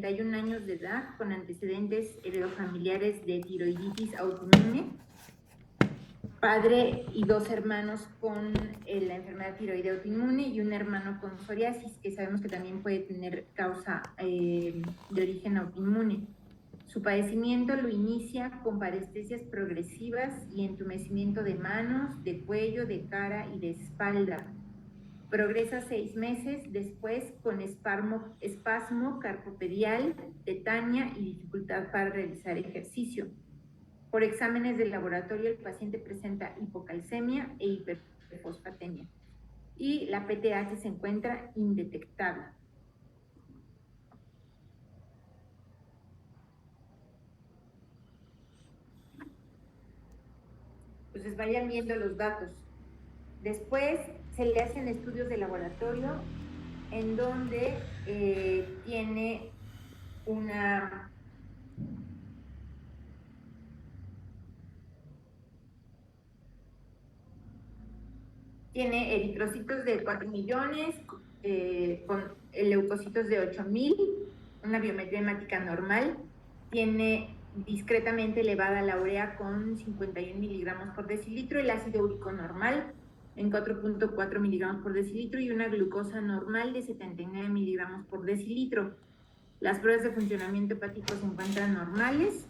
31 años de edad, con antecedentes heredofamiliares de tiroiditis autoinmune, padre y 2 hermanos con la enfermedad tiroidea autoinmune y un hermano con psoriasis, que sabemos que también puede tener causa de origen autoinmune. Su padecimiento lo inicia con parestesias progresivas y entumecimiento de manos, de cuello, de cara y de espalda. Progresa 6 meses después con espasmo carpopedial, tetania y dificultad para realizar ejercicio. Por exámenes de laboratorio, el paciente presenta hipocalcemia e hiperfosfatemia y la PTH se encuentra indetectable. Entonces vayan viendo los datos. Después se le hacen estudios de laboratorio en donde tiene eritrocitos de 4 millones, con leucocitos de 8,000, una biometría hemática normal, tiene discretamente elevada la urea con 51 miligramos por decilitro, el ácido úrico normal en 4.4 miligramos por decilitro y una glucosa normal de 79 miligramos por decilitro. Las pruebas de funcionamiento hepático se encuentran normales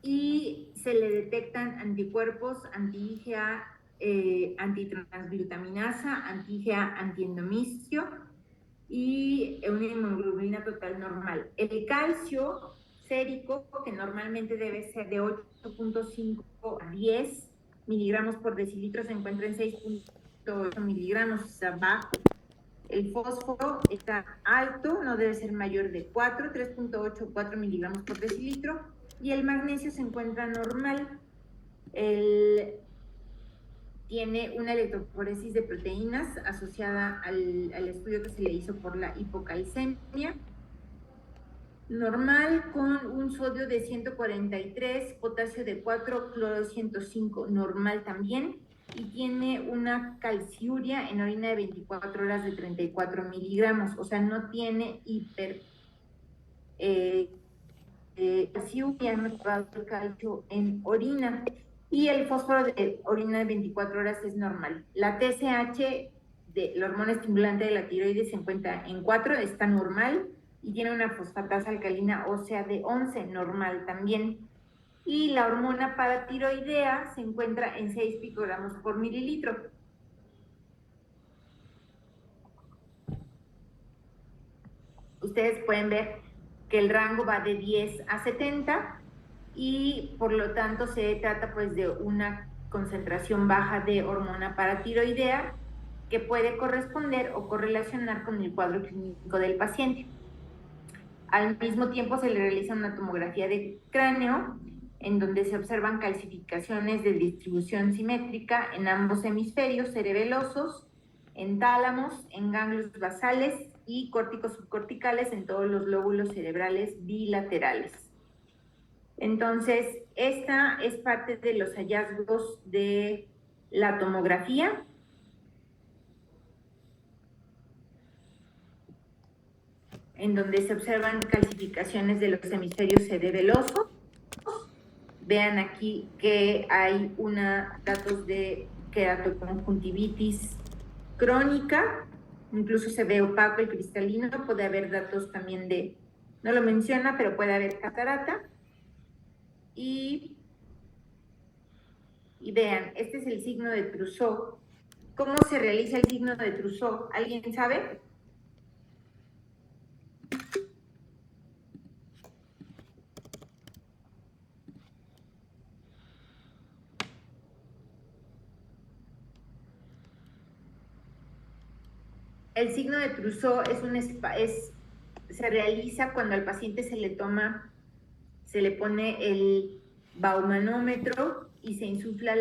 y se le detectan anticuerpos anti-IgA, antitransglutaminasa, anti-IgA, antiendomisio y una hemoglobina total normal. El calcio sérico, que normalmente debe ser de 8.5 a 10 miligramos por decilitro, se encuentra en 6.8 miligramos, está bajo. El fósforo está alto, no debe ser mayor de 3.8 o 4 miligramos por decilitro, y el magnesio se encuentra normal. Tiene una electroforesis de proteínas asociada al estudio que se le hizo por la hipocalcemia, normal, con un sodio de 143, potasio de 4, cloro de 105, normal también, y tiene una calciuria en orina de 24 horas de 34 miligramos, o sea, no tiene calciuria, no lleva el calcio en orina, y el fósforo de orina de 24 horas es normal. La TSH, la hormona estimulante de la tiroides, se encuentra en 4, está normal, y tiene una fosfatasa alcalina ósea de 11, normal también. Y la hormona paratiroidea se encuentra en 6 picogramos por mililitro. Ustedes pueden ver que el rango va de 10 a 70 y por lo tanto se trata pues de una concentración baja de hormona paratiroidea que puede corresponder o correlacionar con el cuadro clínico del paciente. Al mismo tiempo se le realiza una tomografía de cráneo en donde se observan calcificaciones de distribución simétrica en ambos hemisferios cerebelosos, en tálamos, en ganglios basales y córticos subcorticales en todos los lóbulos cerebrales bilaterales. Entonces, esta es parte de los hallazgos de la tomografía. En donde se observan calcificaciones de los hemisferios cerebelosos. Vean aquí que hay datos de queratoconjuntivitis crónica, incluso se ve opaco el cristalino, puede haber datos también de, no lo menciona, pero puede haber catarata. Y vean, este es el signo de Trousseau. ¿Cómo se realiza el signo de Trousseau? ¿Alguien sabe? El signo de Trousseau se realiza cuando al paciente se le pone el baumanómetro y se insufla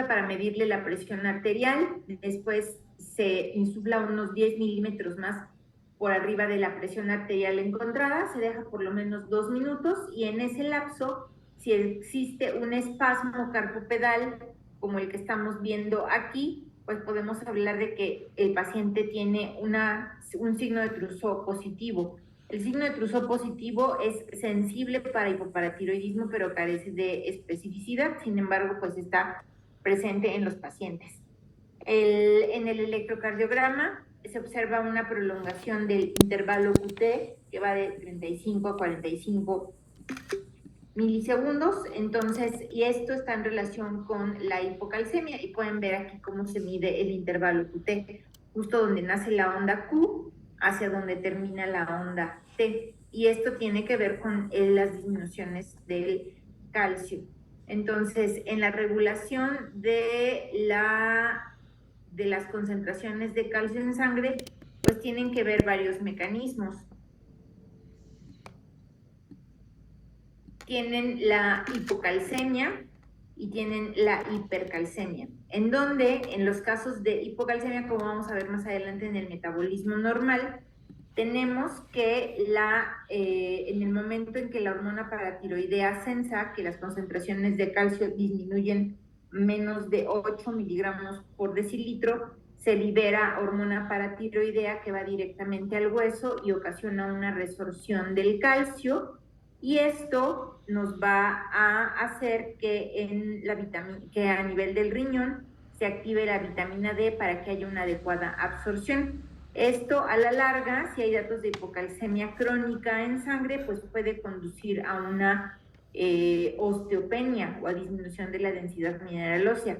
para medirle la presión arterial. Después se insufla unos 10 milímetros más por arriba de la presión arterial encontrada, se deja por lo menos 2 minutos y en ese lapso, si existe un espasmo carpopedal como el que estamos viendo aquí, pues podemos hablar de que el paciente tiene un signo de Trousseau positivo. El signo de Trousseau positivo es sensible para hipoparatiroidismo, pero carece de especificidad, sin embargo, pues está presente en los pacientes. En el electrocardiograma se observa una prolongación del intervalo QT que va de 35 a 45 milisegundos, entonces, y esto está en relación con la hipocalcemia, y pueden ver aquí cómo se mide el intervalo QT, justo donde nace la onda Q hacia donde termina la onda T, y esto tiene que ver con las disminuciones del calcio. Entonces, en la regulación de las concentraciones de calcio en sangre, pues tienen que ver varios mecanismos. Tienen la hipocalcemia y tienen la hipercalcemia, en donde en los casos de hipocalcemia, como vamos a ver más adelante en el metabolismo normal, tenemos que en el momento en que la hormona paratiroidea sensa que las concentraciones de calcio disminuyen menos de 8 miligramos por decilitro, se libera hormona paratiroidea que va directamente al hueso y ocasiona una resorción del calcio, y esto nos va a hacer que a nivel del riñón se active la vitamina D para que haya una adecuada absorción. Esto a la larga, si hay datos de hipocalcemia crónica en sangre, pues puede conducir a una osteopenia o a disminución de la densidad mineral ósea.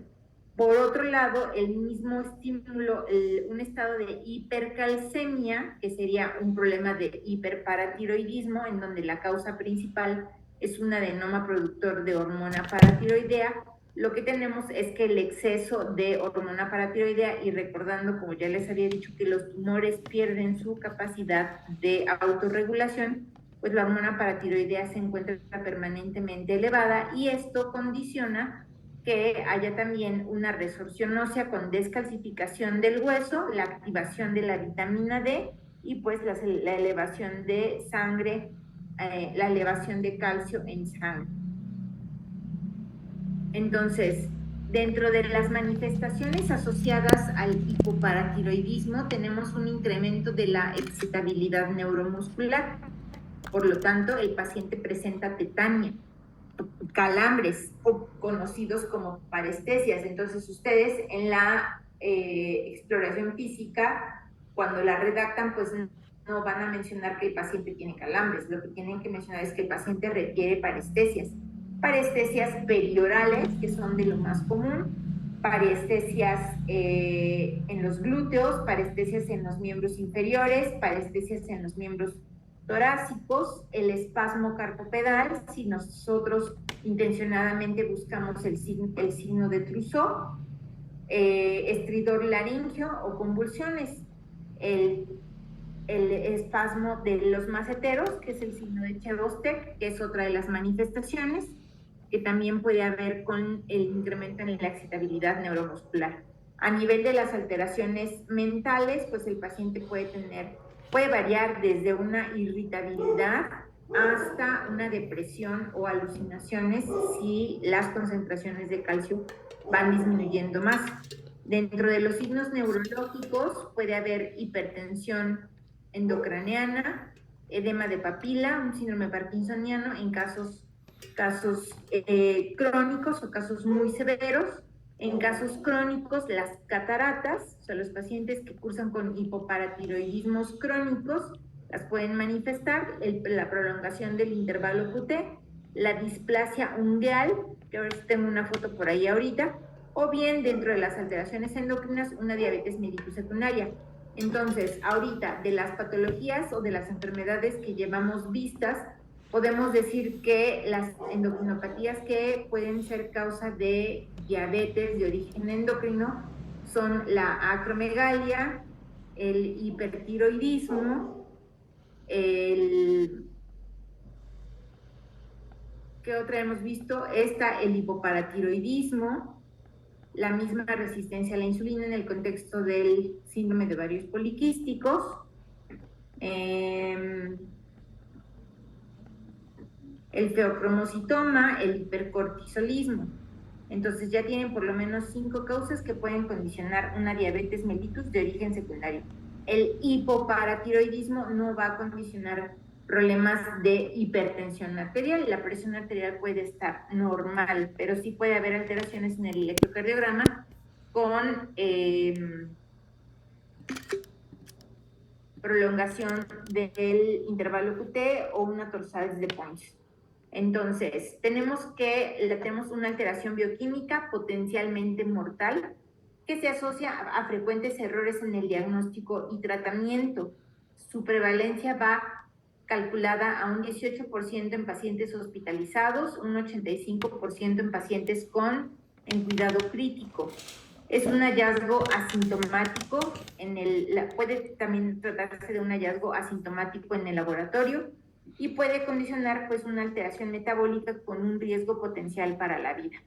Por otro lado, el mismo estímulo, un estado de hipercalcemia, que sería un problema de hiperparatiroidismo, en donde la causa principal es un adenoma productor de hormona paratiroidea, lo que tenemos es que el exceso de hormona paratiroidea, y recordando, como ya les había dicho, que los tumores pierden su capacidad de autorregulación, pues la hormona paratiroidea se encuentra permanentemente elevada, y esto condiciona que haya también una resorción ósea con descalcificación del hueso, la activación de la vitamina D y pues la elevación de sangre, la elevación de calcio en sangre. Entonces, dentro de las manifestaciones asociadas al hipoparatiroidismo tenemos un incremento de la excitabilidad neuromuscular. Por lo tanto, el paciente presenta tetania, calambres o conocidos como parestesias. Entonces, ustedes en la exploración física, cuando la redactan, pues no van a mencionar que el paciente tiene calambres. Lo que tienen que mencionar es que el paciente requiere parestesias. Parestesias periorales, que son de lo más común, parestesias en los glúteos, parestesias en los miembros inferiores, parestesias en los miembros torácicos, el espasmo carpopedal, si nosotros intencionadamente buscamos el signo de Trousseau, estridor laringio o convulsiones, el espasmo de los maceteros, que es el signo de Chebostek, que es otra de las manifestaciones, que también puede haber con el incremento en la excitabilidad neuromuscular. A nivel de las alteraciones mentales, pues el paciente puede variar desde una irritabilidad hasta una depresión o alucinaciones si las concentraciones de calcio van disminuyendo más. Dentro de los signos neurológicos puede haber hipertensión endocraniana, edema de papila, un síndrome parkinsoniano en casos crónicos o casos muy severos. En casos crónicos, las cataratas, o sea, los pacientes que cursan con hipoparatiroidismos crónicos, las pueden manifestar, la prolongación del intervalo QT, la displasia ungueal, que ahora tengo una foto por ahí ahorita, o bien dentro de las alteraciones endocrinas, una diabetes mellitus-secundaria. Entonces, ahorita, de las patologías o de las enfermedades que llevamos vistas, podemos decir que las endocrinopatías que pueden ser causa de diabetes de origen endocrino son la acromegalia, el hipertiroidismo, ¿qué otra hemos visto? El hipoparatiroidismo, la misma resistencia a la insulina en el contexto del síndrome de ovarios poliquísticos, el feocromocitoma, el hipercortisolismo. Entonces ya tienen por lo menos 5 causas que pueden condicionar una diabetes mellitus de origen secundario. El hipoparatiroidismo no va a condicionar problemas de hipertensión arterial. La presión arterial puede estar normal, pero sí puede haber alteraciones en el electrocardiograma con prolongación del intervalo QT o una torsadez de Pons. Entonces, tenemos una alteración bioquímica potencialmente mortal que se asocia a frecuentes errores en el diagnóstico y tratamiento. Su prevalencia va calculada a un 18% en pacientes hospitalizados, un 85% en pacientes en cuidado crítico. Es un hallazgo asintomático, puede también tratarse de un hallazgo asintomático en el laboratorio y puede condicionar pues una alteración metabólica con un riesgo potencial para la vida.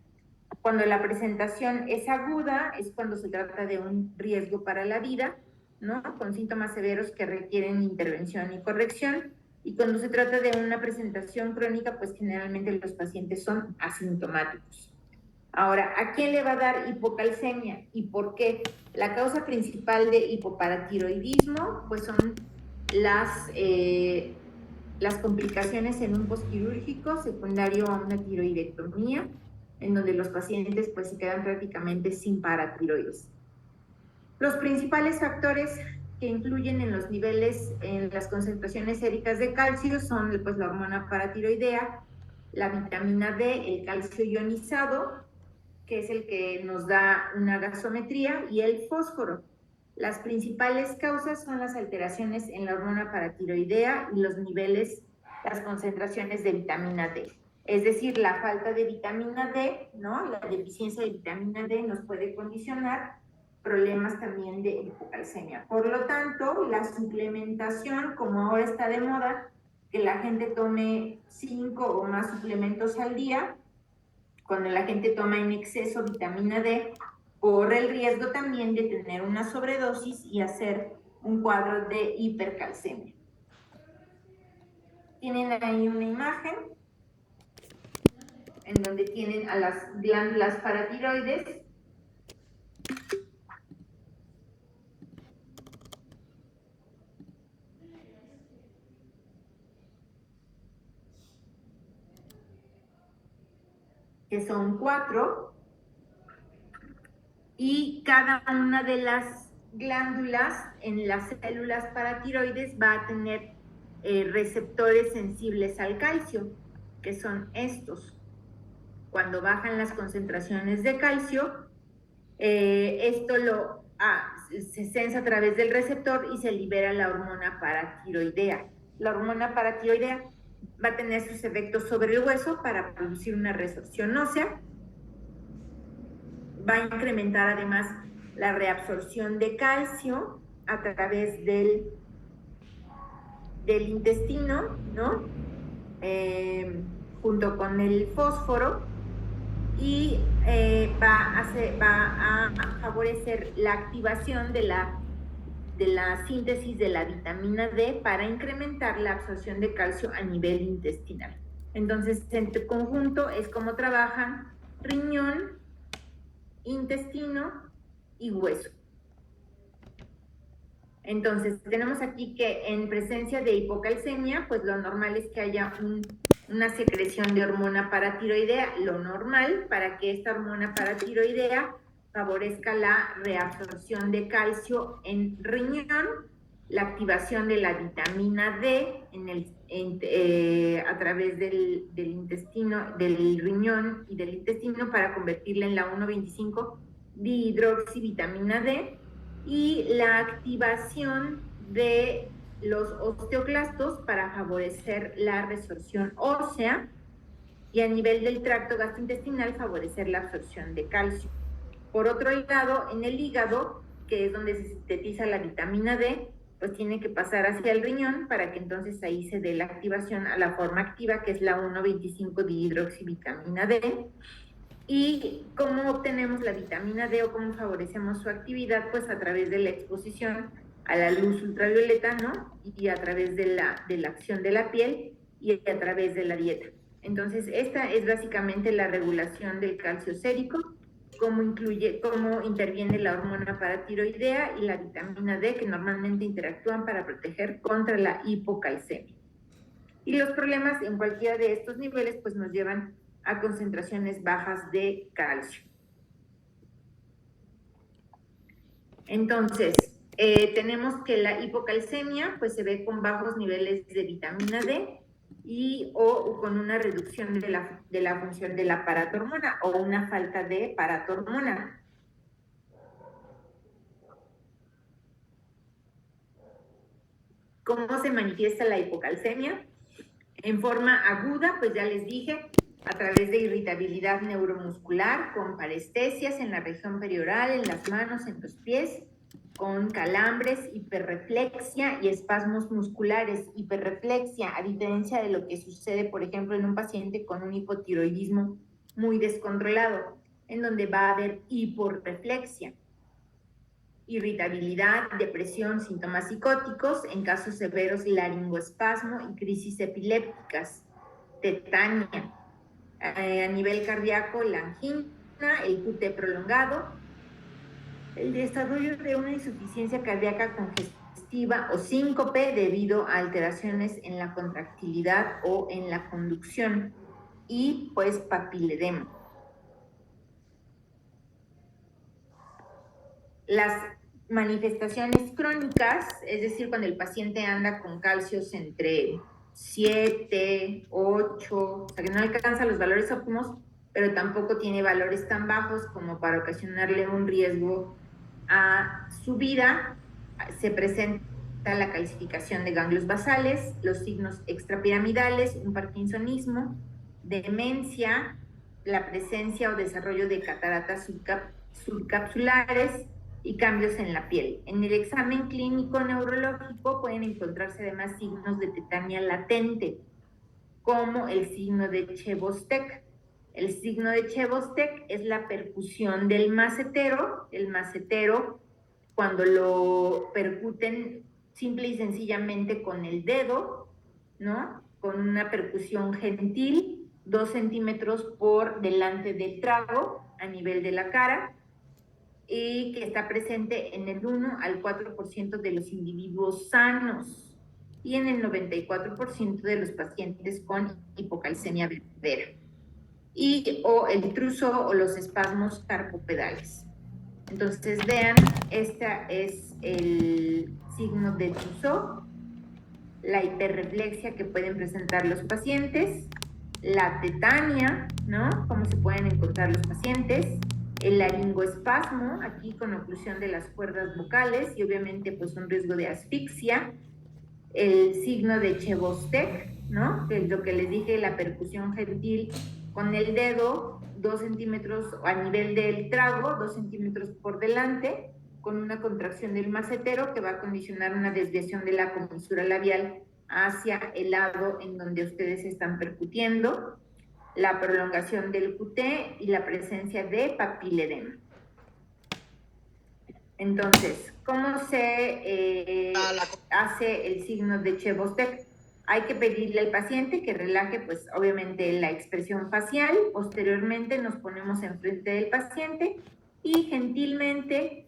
Cuando la presentación es aguda, es cuando se trata de un riesgo para la vida, ¿no? Con síntomas severos que requieren intervención y corrección. Y cuando se trata de una presentación crónica, pues generalmente los pacientes son asintomáticos. Ahora, ¿a quién le va a dar hipocalcemia y por qué? La causa principal de hipoparatiroidismo, pues son las complicaciones en un postquirúrgico secundario a una tiroidectomía, en donde los pacientes pues se quedan prácticamente sin paratiroides. Los principales factores que influyen en los niveles, en las concentraciones séricas de calcio son pues la hormona paratiroidea, la vitamina D, el calcio ionizado, que es el que nos da una gasometría, y el fósforo. Las principales causas son las alteraciones en la hormona paratiroidea y los niveles, las concentraciones de vitamina D. Es decir, la falta de vitamina D, ¿no? La deficiencia de vitamina D nos puede condicionar problemas también de hipocalcemia. Por lo tanto, la suplementación, como ahora está de moda, que la gente tome 5 o más suplementos al día, cuando la gente toma en exceso vitamina D, corre el riesgo también de tener una sobredosis y hacer un cuadro de hipercalcemia. Tienen ahí una imagen en donde tienen a las glándulas paratiroides. Que son 4, y cada una de las glándulas en las células paratiroides va a tener receptores sensibles al calcio, que son estos. Cuando bajan las concentraciones de calcio, esto se sensa a través del receptor y se libera la hormona paratiroidea. La hormona paratiroidea va a tener sus efectos sobre el hueso para producir una resorción ósea. Va a incrementar además la reabsorción de calcio a través del intestino, ¿no? Junto con el fósforo, y va a favorecer la activación de la síntesis de la vitamina D para incrementar la absorción de calcio a nivel intestinal. Entonces, en conjunto es como trabajan riñón, intestino y hueso. Entonces, tenemos aquí que en presencia de hipocalcemia, pues lo normal es que haya una secreción de hormona paratiroidea, lo normal para que esta hormona paratiroidea favorezca la reabsorción de calcio en riñón, la activación de la vitamina D a través del intestino, del riñón y del intestino para convertirla en la 1,25 dihidroxivitamina D, y la activación de los osteoclastos para favorecer la resorción ósea, y a nivel del tracto gastrointestinal favorecer la absorción de calcio. Por otro lado, en el hígado, que es donde se sintetiza la vitamina D, pues tiene que pasar hacia el riñón para que entonces ahí se dé la activación a la forma activa, que es la 1,25 dihidroxivitamina D. ¿Y cómo obtenemos la vitamina D o cómo favorecemos su actividad? Pues a través de la exposición a la luz ultravioleta, ¿no? Y a través de la acción de la piel y a través de la dieta. Entonces, esta es básicamente la regulación del calcio sérico, cómo interviene la hormona paratiroidea y la vitamina D, que normalmente interactúan para proteger contra la hipocalcemia. Y los problemas en cualquiera de estos niveles pues nos llevan a concentraciones bajas de calcio. Entonces, tenemos que la hipocalcemia pues se ve con bajos niveles de vitamina D o con una reducción de la función de la paratormona o una falta de paratormona. ¿Cómo se manifiesta la hipocalcemia? En forma aguda, pues ya les dije, a través de irritabilidad neuromuscular, con parestesias en la región perioral, en las manos, en los pies, con calambres, hiperreflexia y espasmos musculares. Hiperreflexia, a diferencia de lo que sucede, por ejemplo, en un paciente con un hipotiroidismo muy descontrolado, en donde va a haber hiporreflexia. Irritabilidad, depresión, síntomas psicóticos, en casos severos laringoespasmo y crisis epilépticas, tetania, a nivel cardíaco la angina, el QT prolongado, el desarrollo de una insuficiencia cardíaca congestiva o síncope debido a alteraciones en la contractilidad o en la conducción y pues papiledema. Las manifestaciones crónicas, es decir, cuando el paciente anda con calcios entre 7, 8, o sea que no alcanza los valores óptimos, pero tampoco tiene valores tan bajos como para ocasionarle un riesgo a su vida, se presenta la calcificación de ganglios basales, los signos extrapiramidales, un parkinsonismo, demencia, la presencia o desarrollo de cataratas subcapsulares, y cambios en la piel. En el examen clínico neurológico pueden encontrarse además signos de tetania latente, como el signo de Chebostek. El signo de Chebostek es la percusión del macetero. El macetero, cuando lo percuten simple y sencillamente con el dedo, ¿no? Con una percusión gentil, 2 centímetros por delante del trago, a nivel de la cara, y que está presente en el 1 al 4% de los individuos sanos y en el 94% de los pacientes con hipocalcemia verdadera. O el truso o los espasmos carpopedales. Entonces vean, este es el signo de Trousseau, la hiperreflexia que pueden presentar los pacientes, la tetania, ¿no? Cómo se pueden encontrar los pacientes, el laringoespasmo, aquí con oclusión de las cuerdas vocales y obviamente pues un riesgo de asfixia, el signo de Chebostek, ¿no? Que es lo que les dije, la percusión gentil con el dedo, 2 centímetros a nivel del trago, 2 centímetros por delante, con una contracción del macetero que va a condicionar una desviación de la comisura labial hacia el lado en donde ustedes están percutiendo, la prolongación del QT y la presencia de papiledema. Entonces, ¿cómo se hace el signo de Chebostek? Hay que pedirle al paciente que relaje, pues obviamente la expresión facial. Posteriormente nos ponemos enfrente del paciente y gentilmente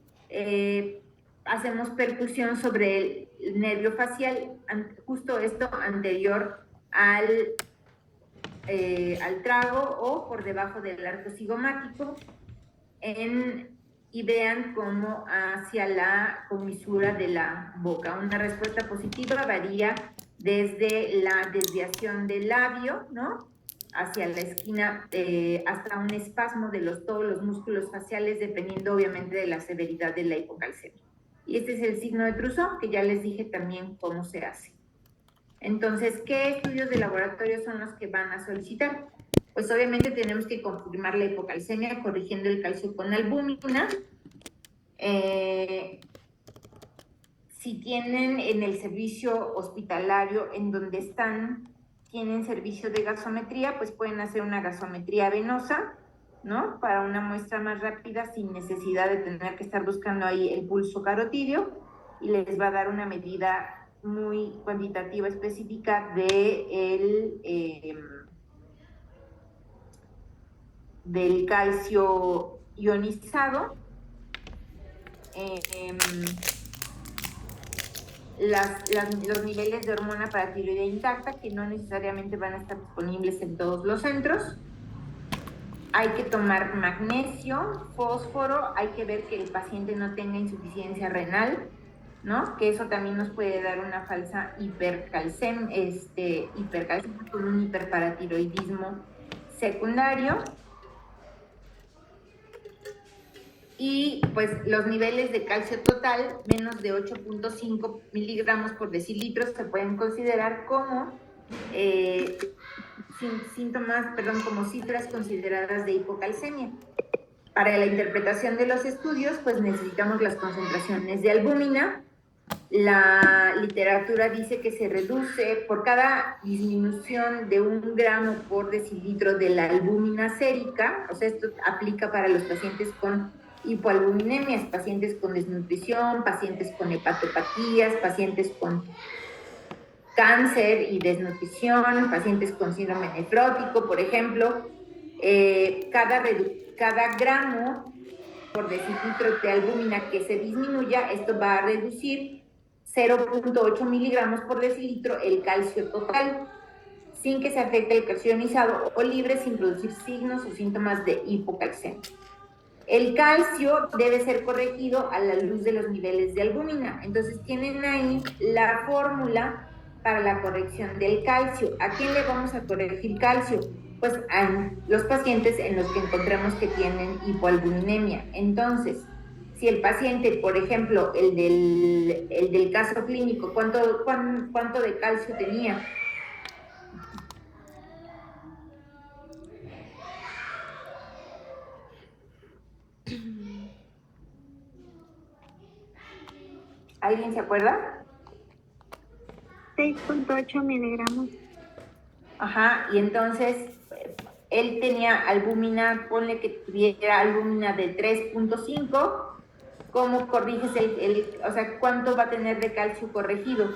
hacemos percusión sobre el nervio facial, justo esto anterior al trago o por debajo del arco cigomático, y vean cómo hacia la comisura de la boca. Una respuesta positiva varía desde la desviación del labio, ¿no? Hacia la esquina, hasta un espasmo de todos los músculos faciales, dependiendo obviamente de la severidad de la hipocalcemia. Y este es el signo de Trousseau, que ya les dije también cómo se hace. Entonces, ¿qué estudios de laboratorio son los que van a solicitar? Pues obviamente tenemos que confirmar la hipocalcemia corrigiendo el calcio con albúmina. Si tienen en el servicio hospitalario en donde están, tienen servicio de gasometría, pues pueden hacer una gasometría venosa, ¿no? Para una muestra más rápida sin necesidad de tener que estar buscando ahí el pulso carotídeo, y les va a dar una medida muy cuantitativa específica de del calcio ionizado. Los niveles de hormona paratiroidea intacta, que no necesariamente van a estar disponibles en todos los centros. Hay que tomar magnesio, fósforo, hay que ver que el paciente no tenga insuficiencia renal, ¿no? Que eso también nos puede dar una falsa hipercalcemia con un hiperparatiroidismo secundario. Y pues los niveles de calcio total, menos de 8.5 miligramos por decilitro, se pueden considerar como como cifras consideradas de hipocalcemia. Para la interpretación de los estudios, pues necesitamos las concentraciones de albúmina. La literatura dice que se reduce por cada disminución de 1 gramo por decilitro de la albúmina sérica, o sea, esto aplica para los pacientes con hipoalbuminemias, pacientes con desnutrición, pacientes con hepatopatías, pacientes con cáncer y desnutrición, pacientes con síndrome nefrótico, por ejemplo. Cada gramo por decilitro de albúmina que se disminuya, esto va a reducir 0.8 miligramos por decilitro el calcio total, sin que se afecte el calcio ionizado o libre, sin producir signos o síntomas de hipocalcemia. El calcio debe ser corregido a la luz de los niveles de albúmina. Entonces tienen ahí la fórmula para la corrección del calcio. ¿A quién le vamos a corregir calcio? Pues a los pacientes en los que encontremos que tienen hipoalbuminemia. Entonces, si el paciente, por ejemplo, el del caso clínico, ¿cuánto de calcio tenía? ¿Alguien se acuerda? 6.8 miligramos. Ajá, y entonces él tenía albúmina, ponle que tuviera albúmina de 3.5, ¿cómo corriges o sea, cuánto va a tener de calcio corregido?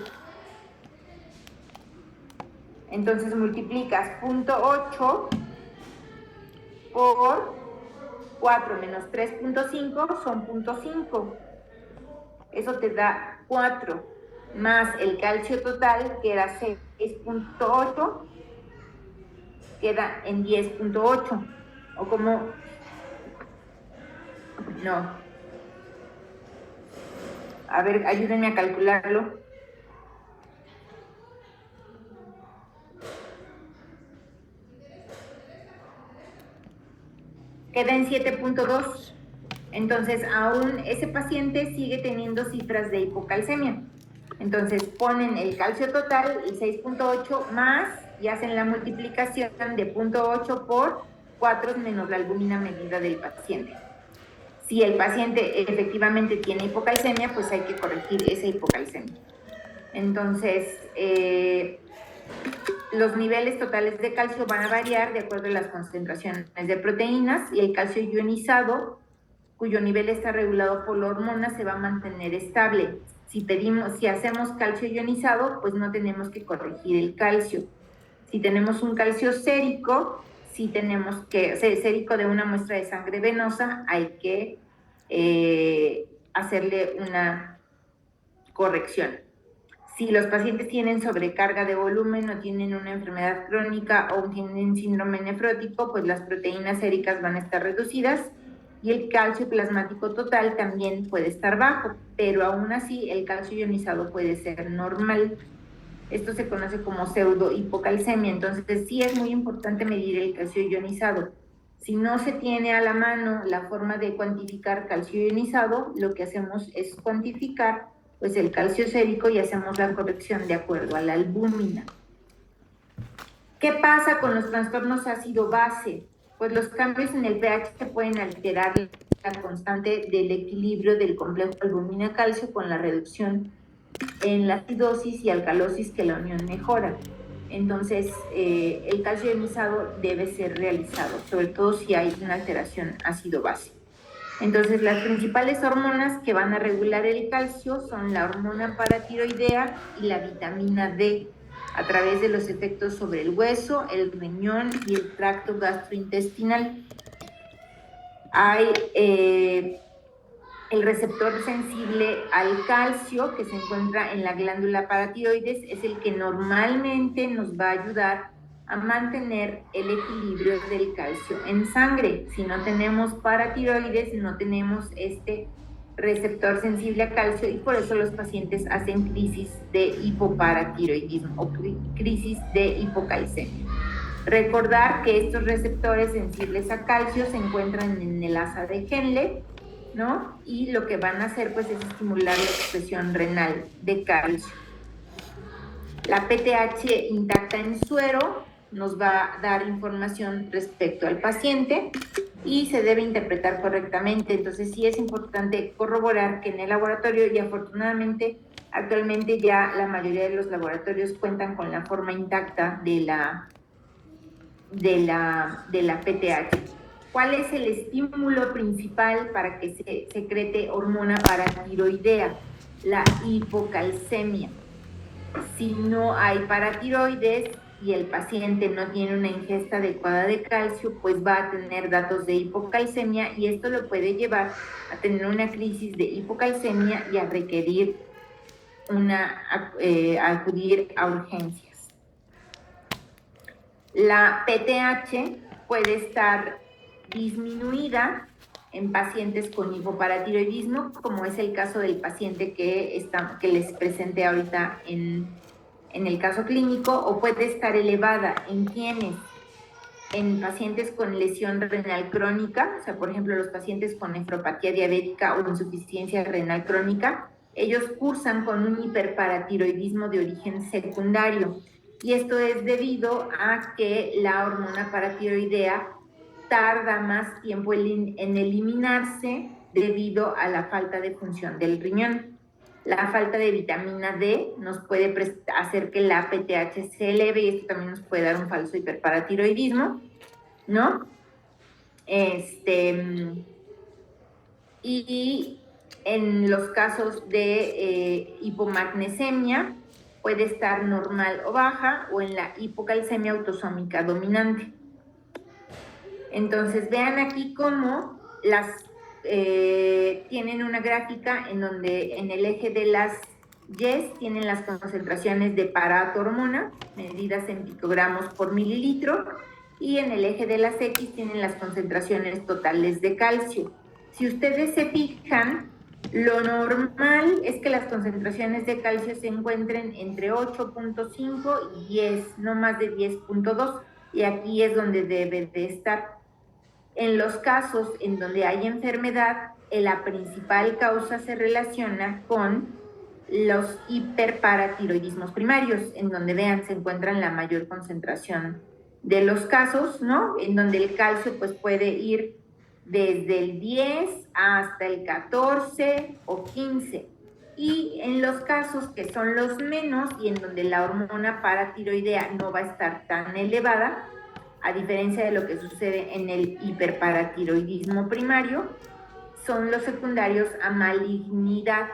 Entonces multiplicas 0.8 por 4 menos 3.5 son 0.5. Eso te da 4, más el calcio total, que era 6.8, queda en 10.8. O como... No. A ver, ayúdenme a calcularlo. Queda en 7.2. Entonces, aún ese paciente sigue teniendo cifras de hipocalcemia. Entonces, ponen el calcio total, el 6.8 más, y hacen la multiplicación de 0.8 por 4 menos la albúmina medida del paciente. Si el paciente efectivamente tiene hipocalcemia, pues hay que corregir esa hipocalcemia. Entonces, los niveles totales de calcio van a variar de acuerdo a las concentraciones de proteínas, y el calcio ionizado, cuyo nivel está regulado por la hormona, se va a mantener estable. Si hacemos calcio ionizado, pues no tenemos que corregir el calcio. Si tenemos un calcio sérico, sérico de una muestra de sangre venosa, hay que hacerle una corrección. Si los pacientes tienen sobrecarga de volumen o tienen una enfermedad crónica o tienen síndrome nefrótico, pues las proteínas séricas van a estar reducidas y el calcio plasmático total también puede estar bajo, pero aún así el calcio ionizado puede ser normal. Esto se conoce como pseudohipocalcemia, entonces sí es muy importante medir el calcio ionizado. Si no se tiene a la mano la forma de cuantificar calcio ionizado, lo que hacemos es cuantificar pues el calcio sérico y hacemos la corrección de acuerdo a la albúmina. ¿Qué pasa con los trastornos ácido-base? Pues los cambios en el pH pueden alterar la constante del equilibrio del complejo albúmina-calcio con la reducción en la acidosis y alcalosis que la unión mejora. Entonces, el calcio ionizado debe ser realizado, sobre todo si hay una alteración ácido-base. Entonces, las principales hormonas que van a regular el calcio son la hormona paratiroidea y la vitamina D, a través de los efectos sobre el hueso, el riñón y el tracto gastrointestinal. Hay el receptor sensible al calcio que se encuentra en la glándula paratiroides, es el que normalmente nos va a ayudar a mantener el equilibrio del calcio en sangre. Si no tenemos paratiroides, no tenemos este receptor sensible a calcio, y por eso los pacientes hacen crisis de hipoparatiroidismo o crisis de hipocalcemia. Recordar que estos receptores sensibles a calcio se encuentran en el asa de Henle, ¿no? Y lo que van a hacer pues es estimular la expresión renal de calcio. La PTH intacta en suero nos va a dar información respecto al paciente y se debe interpretar correctamente. Entonces sí es importante corroborar que en el laboratorio, y afortunadamente actualmente ya la mayoría de los laboratorios cuentan con la forma intacta de la PTH. ¿Cuál es el estímulo principal para que se secrete hormona paratiroidea? La hipocalcemia. Si no hay paratiroides y el paciente no tiene una ingesta adecuada de calcio, pues va a tener datos de hipocalcemia, y esto lo puede llevar a tener una crisis de hipocalcemia y a requerir acudir a urgencias. La PTH puede estar disminuida en pacientes con hipoparatiroidismo, como es el caso del paciente que les presenté ahorita en el caso clínico, o puede estar elevada en quienes, en pacientes con lesión renal crónica, o sea, por ejemplo, los pacientes con nefropatía diabética o insuficiencia renal crónica, ellos cursan con un hiperparatiroidismo de origen secundario, y esto es debido a que la hormona paratiroidea tarda más tiempo en eliminarse debido a la falta de función del riñón. La falta de vitamina D nos puede hacer que la PTH se eleve, y esto también nos puede dar un falso hiperparatiroidismo, ¿no? Y en los casos de hipomagnesemia puede estar normal o baja, o en la hipocalcemia autosómica dominante. Entonces vean aquí cómo tienen una gráfica en donde en el eje de las Y tienen las concentraciones de paratormona medidas en picogramos por mililitro, y en el eje de las X tienen las concentraciones totales de calcio. Si ustedes se fijan, lo normal es que las concentraciones de calcio se encuentren entre 8.5 y 10, no más de 10.2, y aquí es donde debe de estar. En los casos en donde hay enfermedad, la principal causa se relaciona con los hiperparatiroidismos primarios, en donde, vean, se encuentran la mayor concentración de los casos, ¿no? En donde el calcio pues puede ir desde el 10 hasta el 14 o 15. Y en los casos que son los menos, y en donde la hormona paratiroidea no va a estar tan elevada, a diferencia de lo que sucede en el hiperparatiroidismo primario, son los secundarios a malignidad.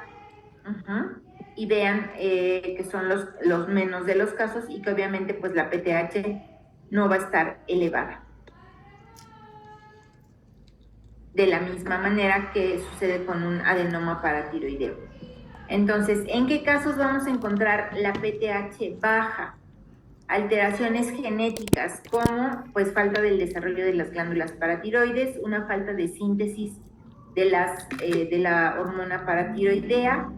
Y vean que son los menos de los casos, y que obviamente pues la PTH no va a estar elevada. De la misma manera que sucede con un adenoma paratiroideo. Entonces, ¿en qué casos vamos a encontrar la PTH baja? Alteraciones genéticas como pues falta del desarrollo de las glándulas paratiroides, una falta de síntesis de la hormona paratiroidea,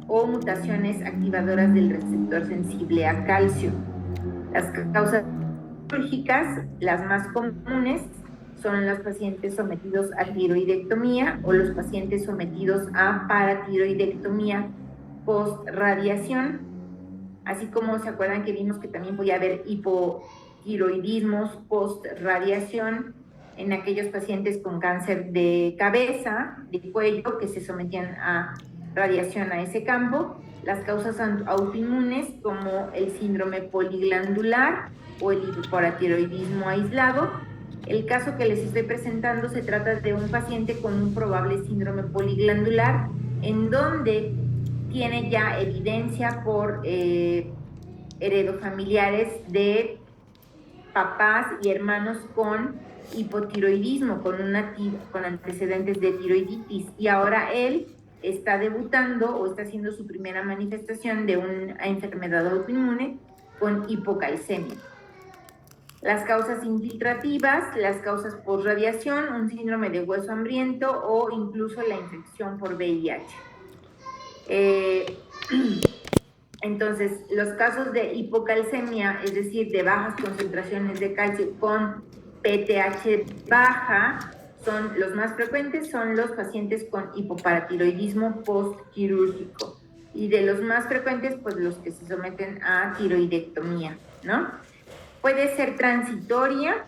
o mutaciones activadoras del receptor sensible a calcio. Las causas quirúrgicas, las más comunes, son los pacientes sometidos a tiroidectomía o los pacientes sometidos a paratiroidectomía post-radiación. Así como se acuerdan que vimos que también podía haber hipotiroidismos post-radiación en aquellos pacientes con cáncer de cabeza, de cuello, que se sometían a radiación a ese campo. Las causas autoinmunes como el síndrome poliglandular o el hipoparatiroidismo aislado. El caso que les estoy presentando se trata de un paciente con un probable síndrome poliglandular, en donde tiene ya evidencia por heredofamiliares de papás y hermanos con hipotiroidismo con antecedentes de tiroiditis, y ahora él está debutando o está haciendo su primera manifestación de una enfermedad autoinmune con hipocalcemia. Las causas infiltrativas, las causas por radiación, un síndrome de hueso hambriento o incluso la infección por VIH. Entonces, los casos de hipocalcemia, es decir, de bajas concentraciones de calcio con PTH baja, son los más frecuentes, son los pacientes con hipoparatiroidismo postquirúrgico. Y de los más frecuentes, pues los que se someten a tiroidectomía, ¿no? Puede ser transitoria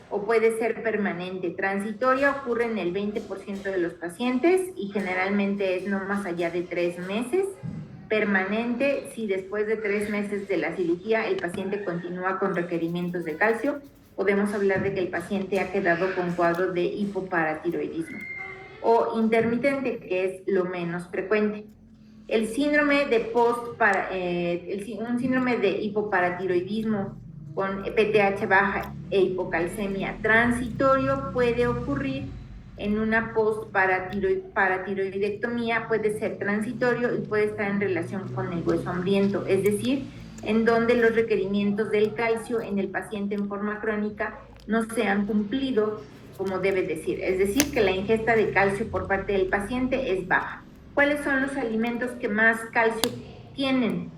o puede ser permanente. Transitoria ocurre en el 20% de los pacientes y generalmente es no más allá de 3 meses. Permanente, si después de 3 meses de la cirugía el paciente continúa con requerimientos de calcio, podemos hablar de que el paciente ha quedado con cuadro de hipoparatiroidismo. O intermitente, que es lo menos frecuente. El síndrome de un síndrome de hipoparatiroidismo con PTH baja e hipocalcemia transitorio puede ocurrir en una postparatiroidectomía, puede ser transitorio y puede estar en relación con el hueso hambriento, es decir, en donde los requerimientos del calcio en el paciente en forma crónica no se han cumplido como debe decir, es decir, que la ingesta de calcio por parte del paciente es baja. ¿Cuáles son los alimentos que más calcio tienen?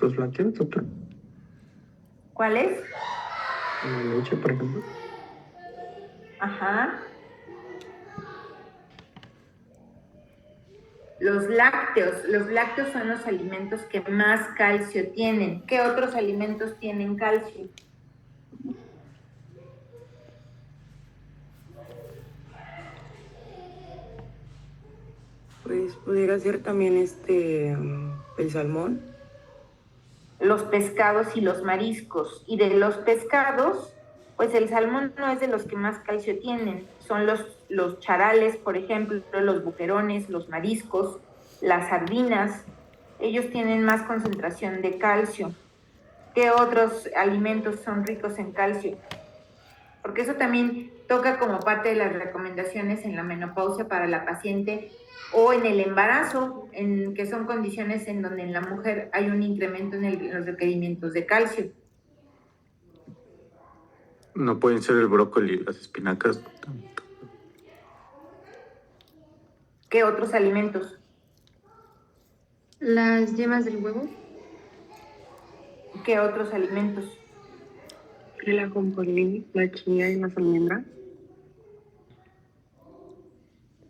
¿Los lácteos, doctor? ¿Cuáles? La leche, por ejemplo. Ajá. Los lácteos son los alimentos que más calcio tienen. ¿Qué otros alimentos tienen calcio? Pues pudiera ser también el salmón. Los pescados y los mariscos. Y de los pescados, pues el salmón no es de los que más calcio tienen. Son los charales, por ejemplo, los boquerones, los mariscos, las sardinas. Ellos tienen más concentración de calcio. ¿Qué otros alimentos son ricos en calcio? Porque eso también toca como parte de las recomendaciones en la menopausia para la paciente o en el embarazo, que son condiciones en donde en la mujer hay un incremento en los requerimientos de calcio. No pueden ser el brócoli y las espinacas. ¿Qué otros alimentos? Las yemas del huevo. ¿Qué otros alimentos? El ajonjolí, la chía y las almendras.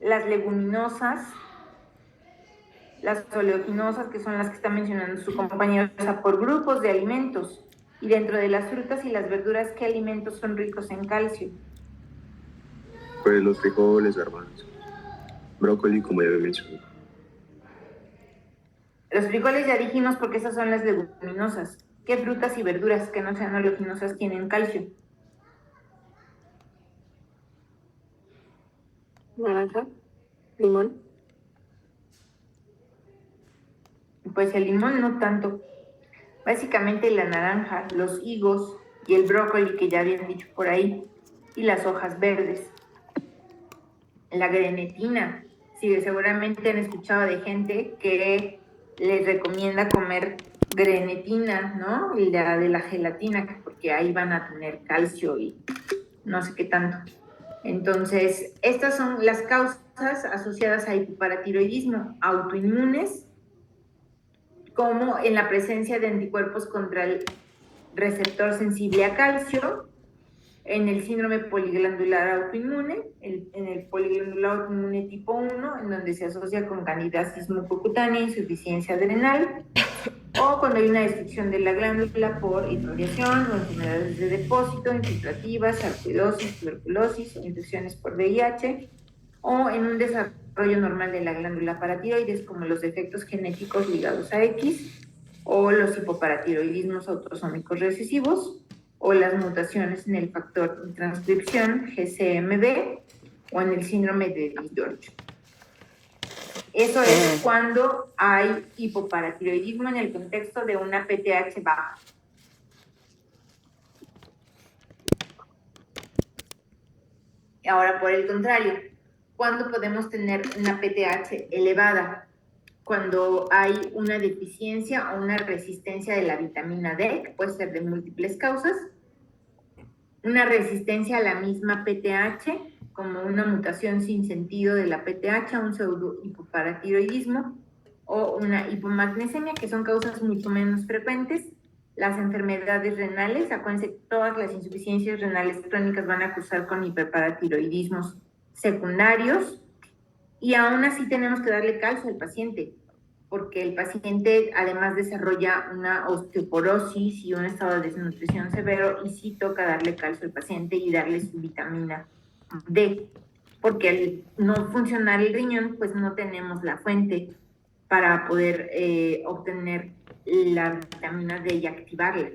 Las leguminosas, las oleaginosas, que son las que está mencionando su compañero, o sea, por grupos de alimentos. Y dentro de las frutas y las verduras, ¿qué alimentos son ricos en calcio? Pues los frijoles, garbanzos, brócoli, como ya había mencionado. Los frijoles ya dijimos porque esas son las leguminosas. ¿Qué frutas y verduras que no sean oleaginosas tienen calcio? Naranja, limón. Pues el limón no tanto. Básicamente la naranja, los higos y el brócoli que ya habían dicho por ahí, y las hojas verdes. La grenetina. Sí, seguramente han escuchado de gente que les recomienda comer grenetina, ¿no? Y la de la gelatina, porque ahí van a tener calcio y no sé qué tanto. Entonces, estas son las causas asociadas a hipoparatiroidismo autoinmunes, como en la presencia de anticuerpos contra el receptor sensible a calcio, en el síndrome poliglandular autoinmune, en el poliglandular autoinmune tipo 1, en donde se asocia con candidiasis mucocutánea, insuficiencia adrenal, o cuando hay una destrucción de la glándula por irradiación o enfermedades de depósito, infiltrativas, sarcoidosis, tuberculosis o infecciones por VIH, o en un desarrollo normal de la glándula paratiroides, como los defectos genéticos ligados a X, o los hipoparatiroidismos autosómicos recesivos, o las mutaciones en el factor de transcripción GCMB o en el síndrome de George. Eso es cuando hay hipoparatiroidismo en el contexto de una PTH baja. Ahora, por el contrario, ¿cuándo podemos tener una PTH elevada? Cuando hay una deficiencia o una resistencia de la vitamina D, que puede ser de múltiples causas, una resistencia a la misma PTH, como una mutación sin sentido de la PTH, un pseudo hipoparatiroidismo, o una hipomagnesemia, que son causas mucho menos frecuentes. Las enfermedades renales, acuérdense que todas las insuficiencias renales crónicas van a cursar con hiperparatiroidismos secundarios, y aún así tenemos que darle calcio al paciente, porque el paciente además desarrolla una osteoporosis y un estado de desnutrición severo, y sí toca darle calcio al paciente y darle su vitamina D, porque al no funcionar el riñón, pues no tenemos la fuente para poder obtener la vitamina D y activarla.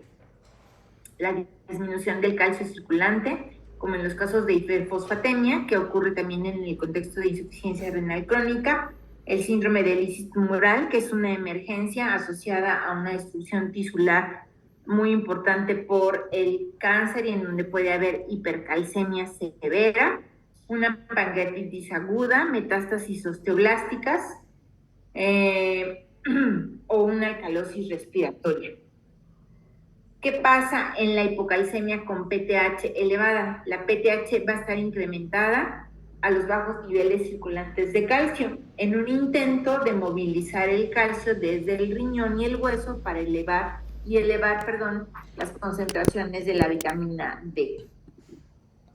La disminución del calcio circulante, como en los casos de hiperfosfatemia, que ocurre también en el contexto de insuficiencia renal crónica, el síndrome de lisis tumoral, que es una emergencia asociada a una destrucción tisular muy importante por el cáncer y en donde puede haber hipercalcemia severa, una pancreatitis aguda, metástasis osteoblásticas o una alcalosis respiratoria. ¿Qué pasa en la hipocalcemia con PTH elevada? La PTH va a estar incrementada a los bajos niveles circulantes de calcio en un intento de movilizar el calcio desde el riñón y el hueso para elevar las concentraciones de la vitamina D.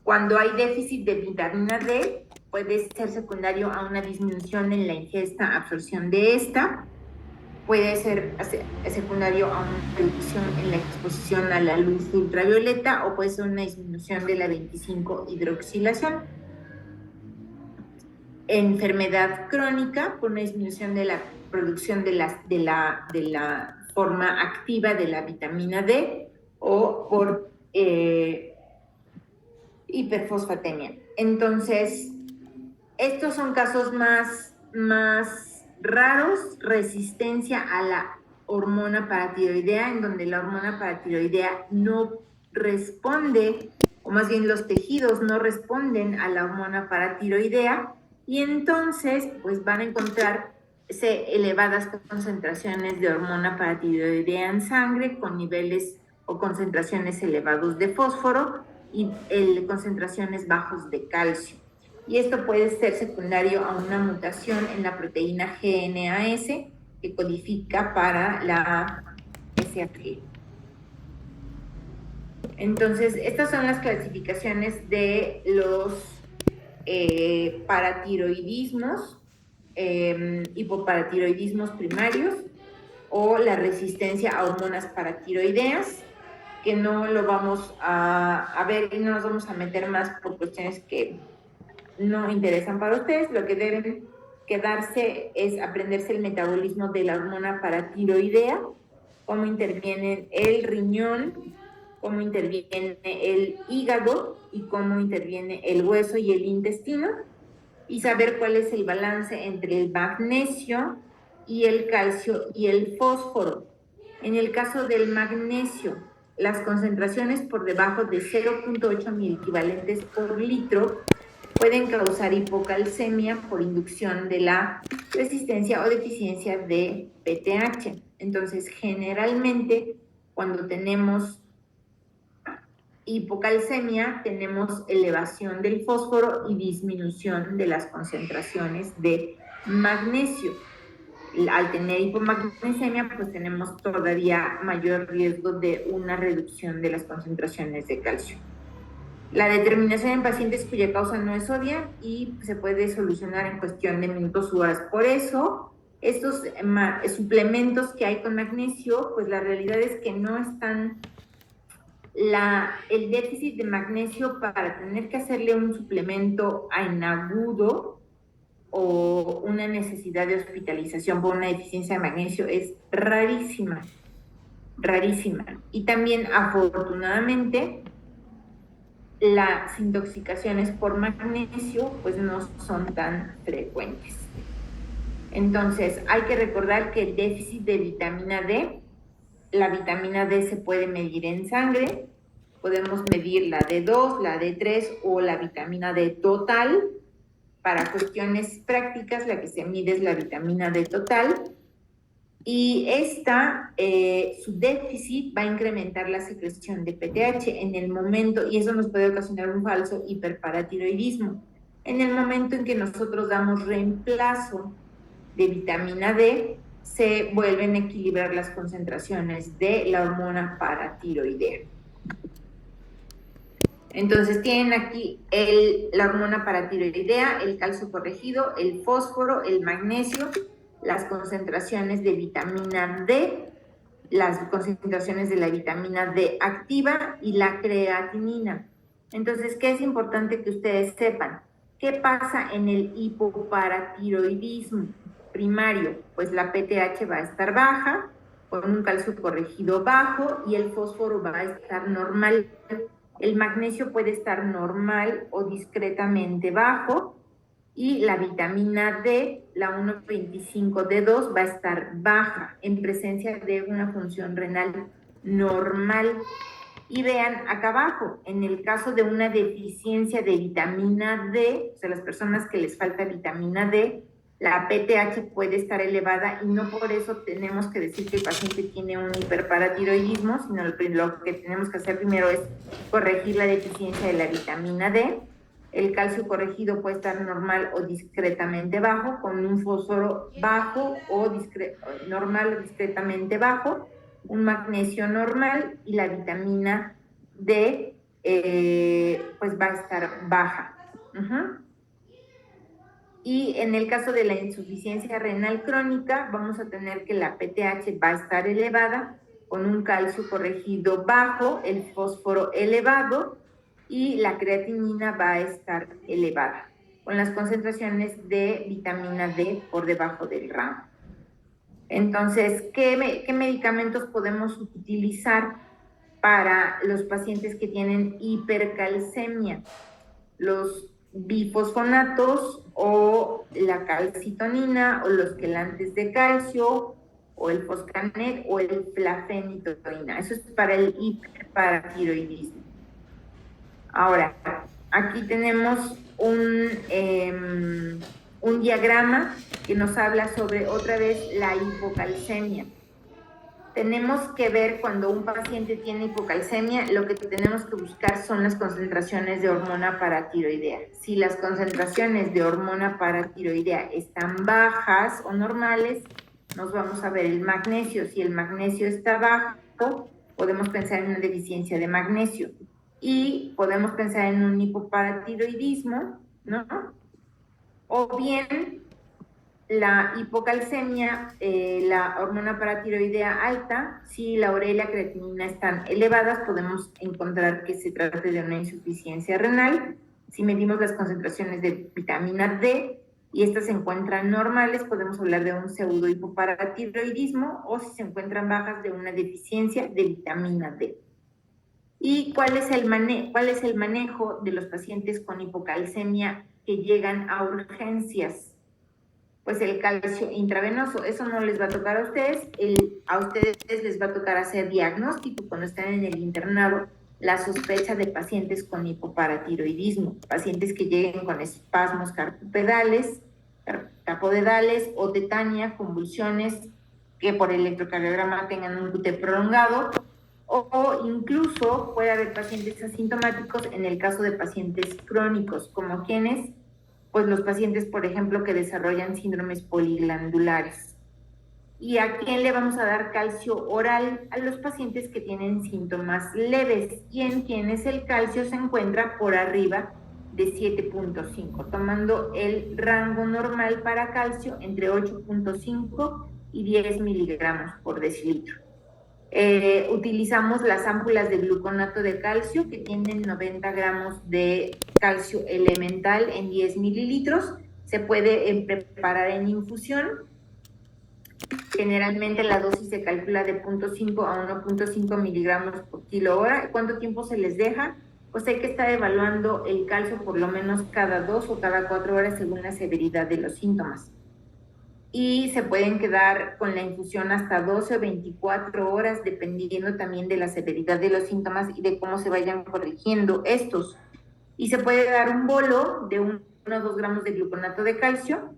Cuando hay déficit de vitamina D, puede ser secundario a una disminución en la ingesta, absorción de esta. Puede ser secundario a una reducción en la exposición a la luz ultravioleta, o puede ser una disminución de la 25-hidroxilación. Enfermedad crónica, por una disminución de la producción de la forma activa de la vitamina D, o por hiperfosfatemia. Entonces, estos son casos más raros, resistencia a la hormona paratiroidea, en donde la hormona paratiroidea no responde, o más bien los tejidos no responden a la hormona paratiroidea, y entonces pues van a encontrarse elevadas concentraciones de hormona paratiroidea en sangre, con niveles o concentraciones elevados de fósforo y concentraciones bajos de calcio. Y esto puede ser secundario a una mutación en la proteína GNAS, que codifica para la SAG. Entonces, estas son las clasificaciones de los paratiroidismos, hipoparatiroidismos primarios, o la resistencia a hormonas paratiroideas, que no lo vamos a ver y no nos vamos a meter más por cuestiones que no interesan para ustedes. Lo que deben quedarse es aprenderse el metabolismo de la hormona paratiroidea, cómo interviene el riñón, cómo interviene el hígado y cómo interviene el hueso y el intestino, y saber cuál es el balance entre el magnesio y el calcio y el fósforo. En el caso del magnesio, las concentraciones por debajo de 0.8 miliequivalentes por litro pueden causar hipocalcemia por inducción de la resistencia o deficiencia de PTH. Entonces, generalmente, cuando tenemos hipocalcemia, tenemos elevación del fósforo y disminución de las concentraciones de magnesio. Al tener hipomagnesemia, pues tenemos todavía mayor riesgo de una reducción de las concentraciones de calcio. La determinación en pacientes cuya causa no es obvia y se puede solucionar en cuestión de minutos u horas. Por eso, estos suplementos que hay con magnesio, pues la realidad es que no están... el déficit de magnesio para tener que hacerle un suplemento en agudo o una necesidad de hospitalización por una deficiencia de magnesio es rarísima. rarísima. Y también, afortunadamente, las intoxicaciones por magnesio pues no son tan frecuentes. Entonces, hay que recordar que el déficit de vitamina D, la vitamina D se puede medir en sangre, podemos medir la D2, la D3 o la vitamina D total. Para cuestiones prácticas, la que se mide es la vitamina D total. Y su déficit va a incrementar la secreción de PTH en el momento, y eso nos puede ocasionar un falso hiperparatiroidismo. En el momento en que nosotros damos reemplazo de vitamina D, se vuelven a equilibrar las concentraciones de la hormona paratiroidea. Entonces tienen aquí la hormona paratiroidea, el calcio corregido, el fósforo, el magnesio, las concentraciones de vitamina D, las concentraciones de la vitamina D activa y la creatinina. Entonces, ¿qué es importante que ustedes sepan? ¿Qué pasa en el hipoparatiroidismo primario? Pues la PTH va a estar baja, con un calcio corregido bajo, y el fósforo va a estar normal. El magnesio puede estar normal o discretamente bajo, y la vitamina D, la 1,25D2, va a estar baja en presencia de una función renal normal. Y vean acá abajo, en el caso de una deficiencia de vitamina D, o sea, las personas que les falta vitamina D, la PTH puede estar elevada, y no por eso tenemos que decir que el paciente tiene un hiperparatiroidismo, sino lo que tenemos que hacer primero es corregir la deficiencia de la vitamina D. El calcio corregido puede estar normal o discretamente bajo, con un fósforo bajo o normal o discretamente bajo, un magnesio normal, y la vitamina D pues va a estar baja. Y en el caso de la insuficiencia renal crónica, vamos a tener que la PTH va a estar elevada, con un calcio corregido bajo, el fósforo elevado, y la creatinina va a estar elevada, con las concentraciones de vitamina D por debajo del rango. Entonces, ¿qué medicamentos podemos utilizar para los pacientes que tienen hipercalcemia? Los bifosfonatos, o la calcitonina, o los quelantes de calcio, o el foscanet, o el flafenitoína. Eso es para el hiperparatiroidismo. Ahora, aquí tenemos un diagrama que nos habla sobre, otra vez, la hipocalcemia. Tenemos que ver, cuando un paciente tiene hipocalcemia, lo que tenemos que buscar son las concentraciones de hormona paratiroidea. Si las concentraciones de hormona paratiroidea están bajas o normales, nos vamos a ver el magnesio. Si el magnesio está bajo, podemos pensar en una deficiencia de magnesio, y podemos pensar en un hipoparatiroidismo, ¿no? O bien la hipocalcemia, la hormona paratiroidea alta. Si la urea y la creatinina están elevadas, podemos encontrar que se trata de una insuficiencia renal. Si medimos las concentraciones de vitamina D y estas se encuentran normales, podemos hablar de un pseudo hipoparatiroidismo, o si se encuentran bajas, de una deficiencia de vitamina D. ¿Y cuál es el manejo de los pacientes con hipocalcemia que llegan a urgencias? Pues el calcio intravenoso. Eso no les va a tocar a ustedes. A ustedes les va a tocar hacer diagnóstico cuando están en el internado, la sospecha de pacientes con hipoparatiroidismo, pacientes que lleguen con espasmos capodedales o tetania, convulsiones, que por electrocardiograma tengan un QT prolongado, o incluso puede haber pacientes asintomáticos en el caso de pacientes crónicos, como quienes, pues los pacientes, por ejemplo, que desarrollan síndromes poliglandulares. ¿Y a quién le vamos a dar calcio oral? A los pacientes que tienen síntomas leves, y en quienes el calcio se encuentra por arriba de 7.5, tomando el rango normal para calcio entre 8.5 y 10 miligramos por decilitro. Utilizamos las ámpulas de gluconato de calcio, que tienen 90 gramos de calcio elemental en 10 mililitros. Se puede preparar en infusión, Generalmente la dosis se calcula de 0.5 a 1.5 miligramos por kilo hora. ¿Cuánto tiempo se les deja? Pues hay que estar evaluando el calcio por lo menos cada 2 o cada 4 horas según la severidad de los síntomas. Y se pueden quedar con la infusión hasta 12 o 24 horas, dependiendo también de la severidad de los síntomas y de cómo se vayan corrigiendo estos. Y se puede dar un bolo de 1 o 2 gramos de gluconato de calcio,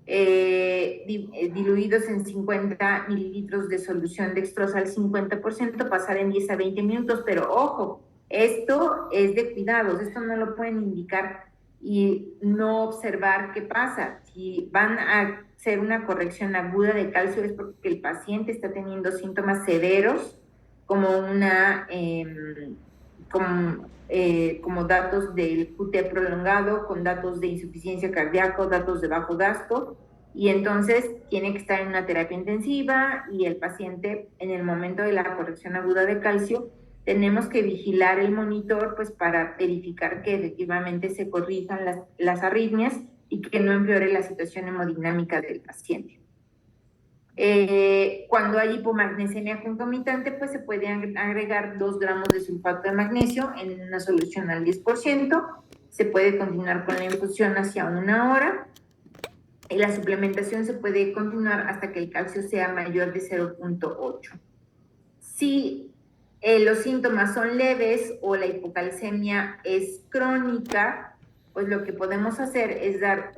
diluidos en 50 mililitros de solución dextrosa al 50%, pasar en 10 a 20 minutos, pero ojo, esto es de cuidados, esto no lo pueden indicar y no observar qué pasa. Si van a hacer una corrección aguda de calcio es porque el paciente está teniendo síntomas severos, como como datos del QT prolongado, con datos de insuficiencia cardíaca, datos de bajo gasto, y entonces tiene que estar en una terapia intensiva y el paciente en el momento de la corrección aguda de calcio tenemos que vigilar el monitor pues para verificar que efectivamente se corrijan las arritmias y que no empeore la situación hemodinámica del paciente. Cuando hay hipomagnesemia concomitante, pues se puede agregar 2 gramos de sulfato de magnesio en una solución al 10%. Se puede continuar con la infusión hacia 1 hora. Y la suplementación se puede continuar hasta que el calcio sea mayor de 0.8. Si los síntomas son leves o la hipocalcemia es crónica, pues lo que podemos hacer es dar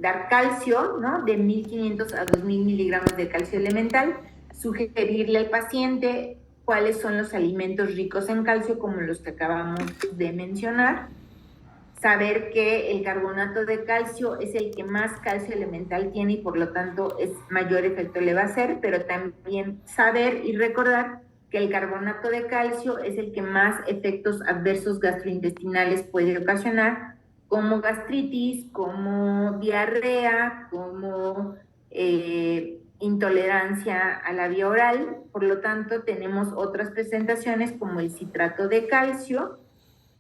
dar calcio, ¿no? De 1.500 a 2.000 miligramos de calcio elemental, sugerirle al paciente cuáles son los alimentos ricos en calcio, como los que acabamos de mencionar, saber que el carbonato de calcio es el que más calcio elemental tiene y por lo tanto es mayor efecto le va a hacer, pero también saber y recordar que el carbonato de calcio es el que más efectos adversos gastrointestinales puede ocasionar, como gastritis, como diarrea, como intolerancia a la vía oral. Por lo tanto, tenemos otras presentaciones como el citrato de calcio,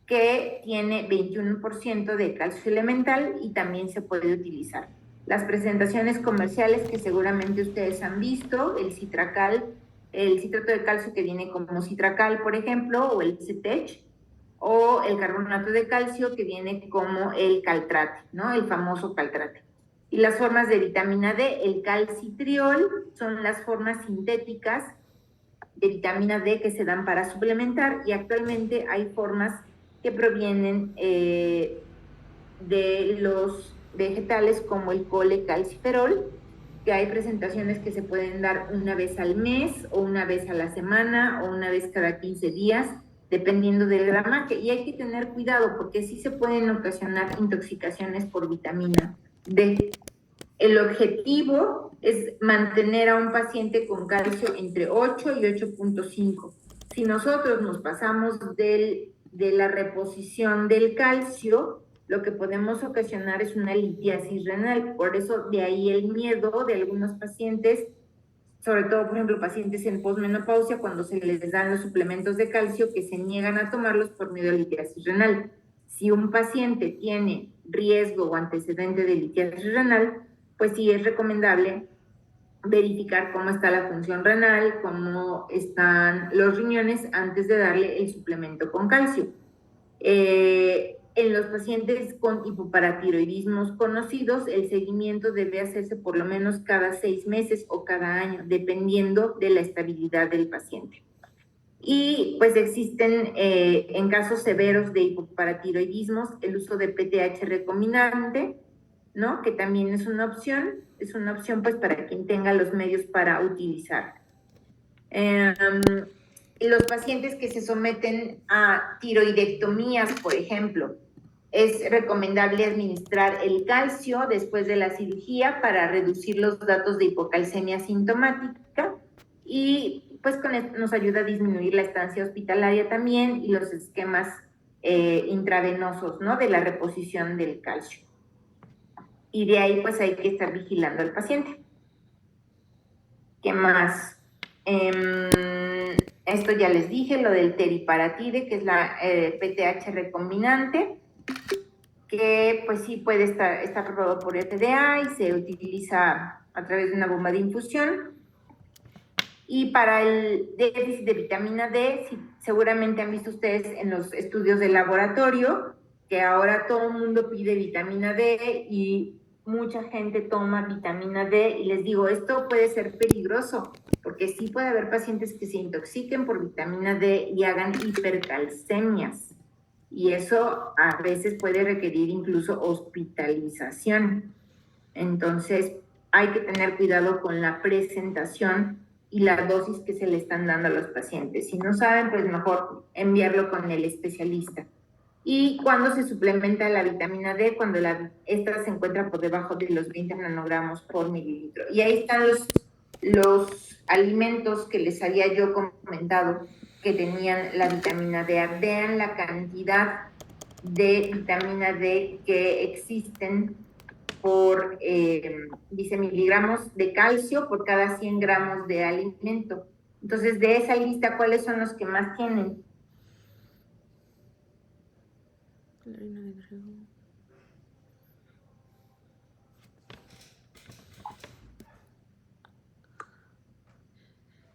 que tiene 21% de calcio elemental y también se puede utilizar. Las presentaciones comerciales que seguramente ustedes han visto, el citracal, el citrato de calcio que viene como citracal, por ejemplo, o el CETECH, o el carbonato de calcio que viene como el caltrate, ¿no? El famoso caltrate. Y las formas de vitamina D, el calcitriol, son las formas sintéticas de vitamina D que se dan para suplementar y actualmente hay formas que provienen de los vegetales como el colecalciferol, que hay presentaciones que se pueden dar una vez al mes o una vez a la semana o una vez cada 15 días, dependiendo del gramaje. Y hay que tener cuidado porque sí se pueden ocasionar intoxicaciones por vitamina D. El objetivo es mantener a un paciente con calcio entre 8 y 8.5. Si nosotros nos pasamos de la reposición del calcio, lo que podemos ocasionar es una litiasis renal. Por eso de ahí el miedo de algunos pacientes, sobre todo, por ejemplo, pacientes en posmenopausia, cuando se les dan los suplementos de calcio, que se niegan a tomarlos por miedo a litiasis renal. Si un paciente tiene riesgo o antecedente de litiasis renal, pues sí es recomendable verificar cómo está la función renal, cómo están los riñones antes de darle el suplemento con calcio. En los pacientes con hipoparatiroidismos conocidos, el seguimiento debe hacerse por lo menos cada 6 meses o cada año, dependiendo de la estabilidad del paciente. Y pues existen en casos severos de hipoparatiroidismos el uso de PTH recombinante, ¿no? Que también es una opción pues para quien tenga los medios para utilizar. Los pacientes que se someten a tiroidectomías, por ejemplo, es recomendable administrar el calcio después de la cirugía para reducir los datos de hipocalcemia sintomática y pues con esto nos ayuda a disminuir la estancia hospitalaria también y los esquemas intravenosos, ¿no? De la reposición del calcio. Y de ahí pues hay que estar vigilando al paciente. ¿Qué más? Esto ya les dije, lo del teriparatide, que es la PTH recombinante. que pues sí puede estar aprobado por FDA y se utiliza a través de una bomba de infusión. Y para el déficit de vitamina D, seguramente han visto ustedes en los estudios de laboratorio que ahora todo el mundo pide vitamina D y mucha gente toma vitamina D, y les digo, esto puede ser peligroso porque sí puede haber pacientes que se intoxiquen por vitamina D y hagan hipercalcemias, y eso a veces puede requerir incluso hospitalización. Entonces hay que tener cuidado con la presentación y la dosis que se le están dando a los pacientes. Si no saben, pues mejor enviarlo con el especialista. Y cuando se suplementa la vitamina D, cuando esta se encuentra por debajo de los 20 nanogramos por mililitro. Y ahí están los alimentos que les había yo comentado que tenían la vitamina D. Vean la cantidad de vitamina D que existen por, dice, miligramos de calcio por cada 100 gramos de alimento. Entonces, de esa lista, ¿cuáles son los que más tienen? La harina de trigo.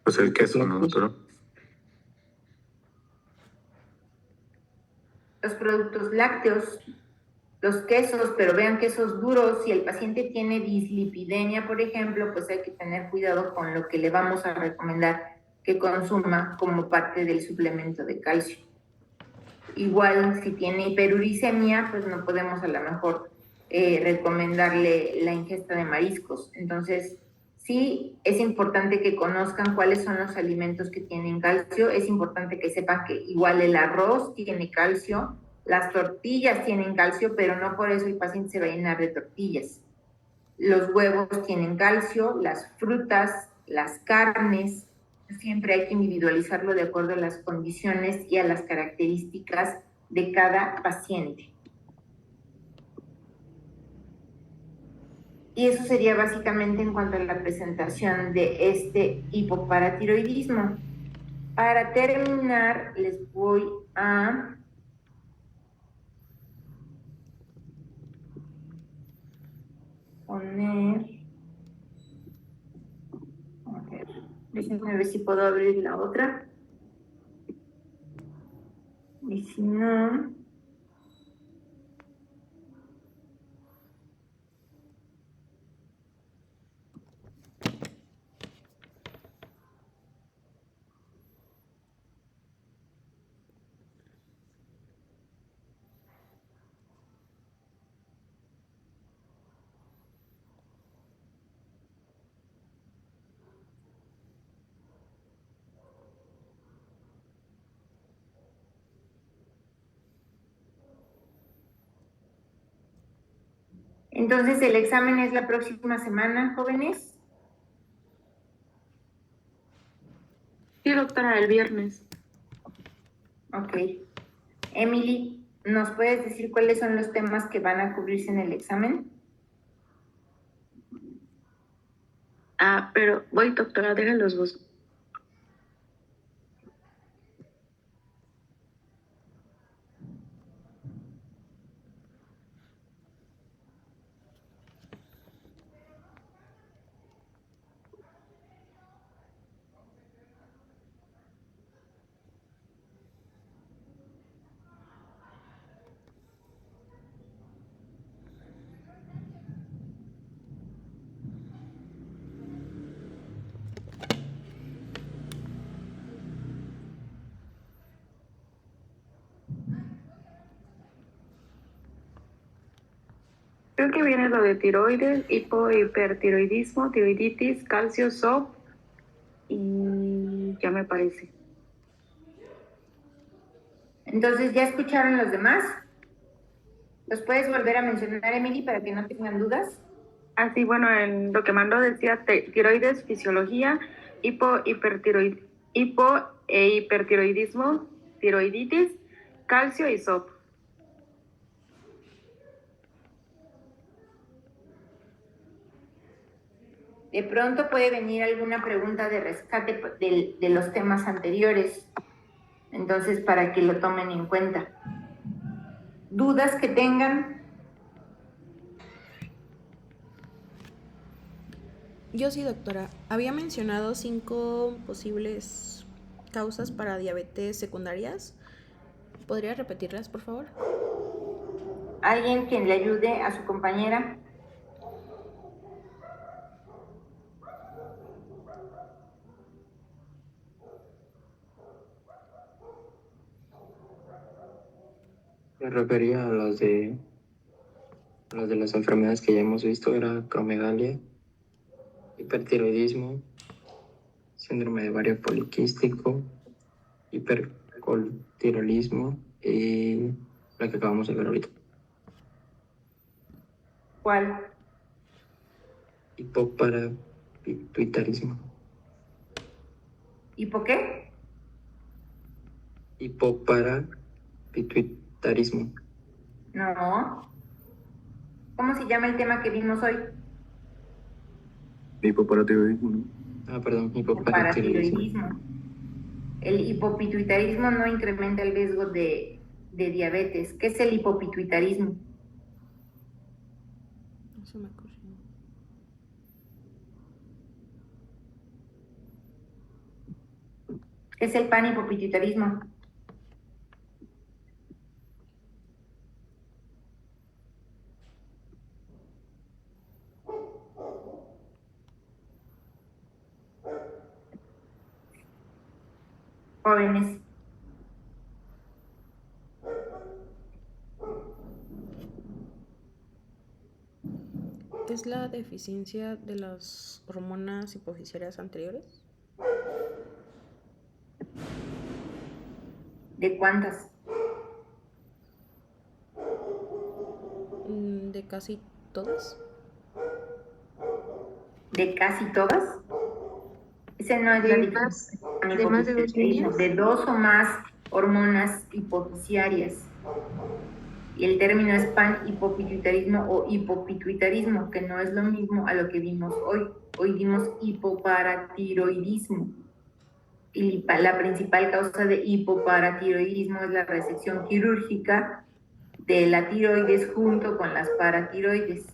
Pues el queso, ¿no, doctora? Los productos lácteos, los quesos, pero vean quesos duros. Si el paciente tiene dislipidemia, por ejemplo, pues hay que tener cuidado con lo que le vamos a recomendar que consuma como parte del suplemento de calcio. Igual, si tiene hiperuricemia, pues no podemos a lo mejor recomendarle la ingesta de mariscos. Entonces, sí es importante que conozcan cuáles son los alimentos que tienen calcio. Es importante que sepan que igual el arroz tiene calcio, las tortillas tienen calcio, pero no por eso el paciente se va a llenar de tortillas. Los huevos tienen calcio, las frutas, las carnes. Siempre hay que individualizarlo de acuerdo a las condiciones y a las características de cada paciente. Y eso sería básicamente en cuanto a la presentación de este hipoparatiroidismo. Para terminar, les voy a poner, a ver, déjenme ver si puedo abrir la otra. Y si no, entonces el examen es la próxima semana, jóvenes. Sí, doctora, el viernes. Ok. Emily, ¿nos puedes decir cuáles son los temas que van a cubrirse en el examen? Pero voy, doctora, déjenlos vos. Creo que viene lo de tiroides, hipertiroidismo, tiroiditis, calcio, SOP y ya me parece. Entonces, ¿ya escucharon los demás? ¿Los puedes volver a mencionar, Emily, para que no tengan dudas? Así, bueno, en lo que mandó decía tiroides, fisiología, hipo e hipertiroidismo, tiroiditis, calcio y SOP. De pronto puede venir alguna pregunta de rescate de los temas anteriores, entonces para que lo tomen en cuenta. ¿Dudas que tengan? Yo sí, doctora. Había mencionado 5 posibles causas para diabetes secundarias. ¿Podría repetirlas, por favor? ¿Alguien quien le ayude a su compañera? Me refería a las de las enfermedades que ya hemos visto, era acromegalia, hipertiroidismo, síndrome de ovario poliquístico, hipercoltirolismo y la que acabamos de ver ahorita, ¿Cuál? hipoparapituitarismo. ¿Hipo qué? Hipoparapituitarismo. No. ¿Cómo se llama el tema que vimos hoy? Hipoparatiroidismo, ¿no? Perdón, hipoparatiroidismo. Hipoparatiroidismo. El hipopituitarismo no incrementa el riesgo de diabetes. ¿Qué es el hipopituitarismo? No se me ocurrió. ¿Qué es el panhipopituitarismo? Jóvenes. ¿Es la deficiencia de las hormonas hipofisarias anteriores? ¿De cuántas? ¿De casi todas? ¿De casi todas? Ese no es la ¿De diferencia. de más de 2 líneas? De 2 o más hormonas hipofisarias. Y el término es panhipopituitarismo o hipopituitarismo, que no es lo mismo a lo que vimos hoy. Hoy vimos hipoparatiroidismo. Y la principal causa de hipoparatiroidismo es la resección quirúrgica de la tiroides junto con las paratiroides.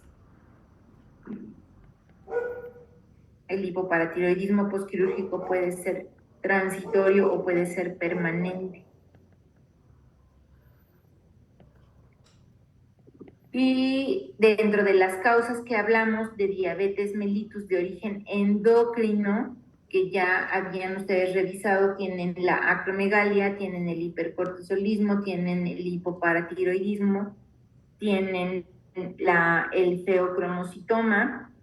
El hipoparatiroidismo postquirúrgico puede ser transitorio o puede ser permanente. Y dentro de las causas que hablamos de diabetes mellitus de origen endocrino, que ya habían ustedes revisado, tienen la acromegalia, tienen el hipercortisolismo, tienen el hipoparatiroidismo, tienen el feocromocitoma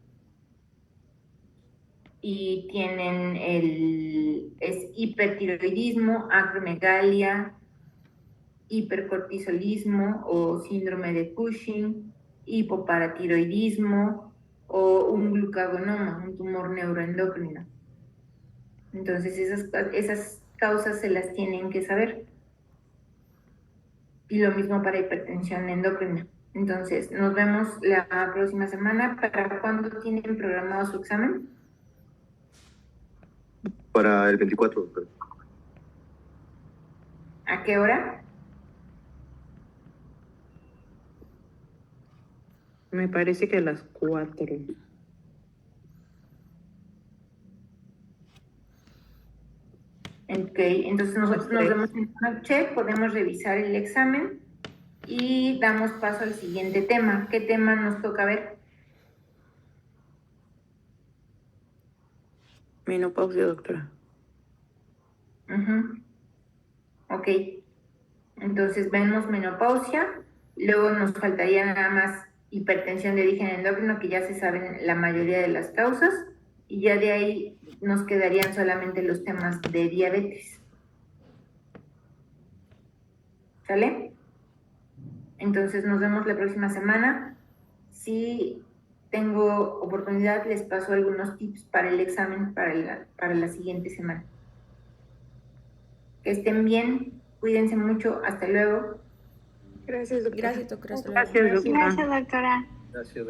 y tienen es hipertiroidismo, acromegalia, hipercortisolismo o síndrome de Cushing, hipoparatiroidismo o un glucagonoma, un tumor neuroendocrino. Entonces esas causas se las tienen que saber. Y lo mismo para hipertensión endocrina. Entonces, nos vemos la próxima semana. ¿Para cuándo tienen programado su examen? Para el 24, doctor. ¿A qué hora? Me parece que a las 4. Ok, entonces nosotros nos vemos en la noche, podemos revisar el examen y damos paso al siguiente tema. ¿Qué tema nos toca ver? Menopausia, doctora. Ok, entonces vemos menopausia, luego nos faltaría nada más hipertensión de origen endocrino, que ya se saben la mayoría de las causas, y ya de ahí nos quedarían solamente los temas de diabetes. ¿Sale? Entonces nos vemos la próxima semana. Si tengo oportunidad, les paso algunos tips para el examen para la siguiente semana. Que estén bien, cuídense mucho, hasta luego. Gracias, doctora. Gracias, doctora. Hasta luego. Gracias, doctora. Gracias, doctora. Gracias.